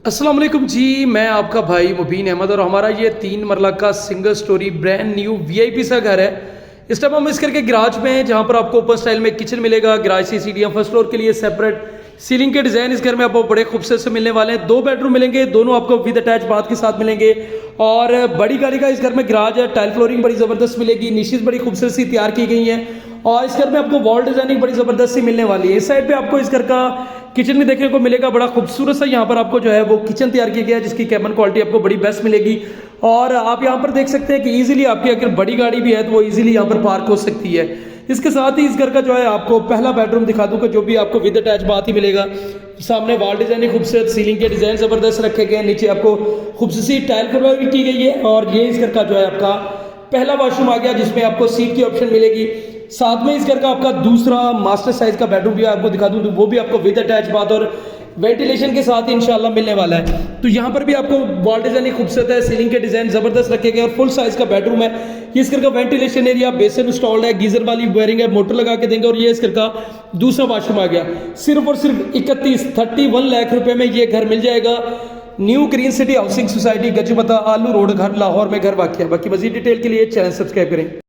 अस्सलाम वालेकुम जी, मैं आपका भाई मुबीन अहमद और हमारा ये 3 मरला का single storey brand new VIP सा घर है। इस टाइम हम इस करके गराज में हैं जहाँ पर आपको ओपन स्टाइल में किचन मिलेगा। गराज से सीढ़ियाँ फर्स्ट फ्लोर के लिए सेपरेट सीलिंग के डिज़ाइन इस घर में आपको बड़े खूबसूरत से मिलने वाले हैं। 2 बेडरूम मिलेंगे, दोनों आपको विद अटैच बाथ के साथ मिलेंगे। और बड़ी गाड़ी का इस घर में गराज है, टाइल फ्लोरिंग बड़ी ज़बरदस्त मिलेगी, निशेज़ बड़ी खूबसूरत सी तैयार की गई हैं और इस घर में आपको वॉल डिजाइनिंग बड़ी ज़बरदस्त सी मिलने वाली है। इस साइड पे आपको इस घर का किचन भी देखने को मिलेगा, बड़ा खूबसूरत सा यहाँ पर आपको जो है वो किचन तैयार किया गया है जिसकी कैबिन क्वालिटी आपको बड़ी बेस्ट मिलेगी। और आप यहाँ पर देख सकते हैं कि इजीली आपकी अगर बड़ी गाड़ी भी है तो वो इजीली यहाँ पर पार्क हो सकती है। इसके साथ ही इस घर का जो है आपको पहला बेडरूम दिखा दूँ जो भी आपको विद अटैच बाथ ही मिलेगा। सामने वॉल डिजाइनिंग खूबसूरत, सीलिंग के डिजाइन जबरदस्त रखे गए हैं, नीचे आपको खूबसूरत टाइल करवाई भी की गई है। और ये इस घर का जो है आपका पहला वॉशरूम आ गया जिसमें आपको सीट की ऑप्शन मिलेगी। साथ में इस घर का आपका दूसरा मास्टर साइज का बेडरूम भी आपको दिखा दूं, वो भी आपको विद अटैच बाथ और वेंटिलेशन के साथ इंशाल्लाह मिलने वाला है। तो यहाँ पर भी आपको वॉल डिजाइनिंग खूबसूरत है, सीलिंग के डिजाइन जबरदस्त रखे गए और फुल साइज का बेडरूम है। ये इस घर का वेंटिलेशन एरिया, बेसिन इंस्टॉल्ड है, गीजर वाली वायरिंग है, मोटर लगा के देंगे। और ये इस घर का दूसरा वॉशरूम आ गया। सिर्फ और सिर्फ 31 लाख रुपए में ये घर मिल जाएगा। New Green City Housing Society, Gajpata, Aloo road, घर लाहौर में घर वाक़ है। बाकी मजीद डिटेल के लिए चैनल सब्सक्राइब करें।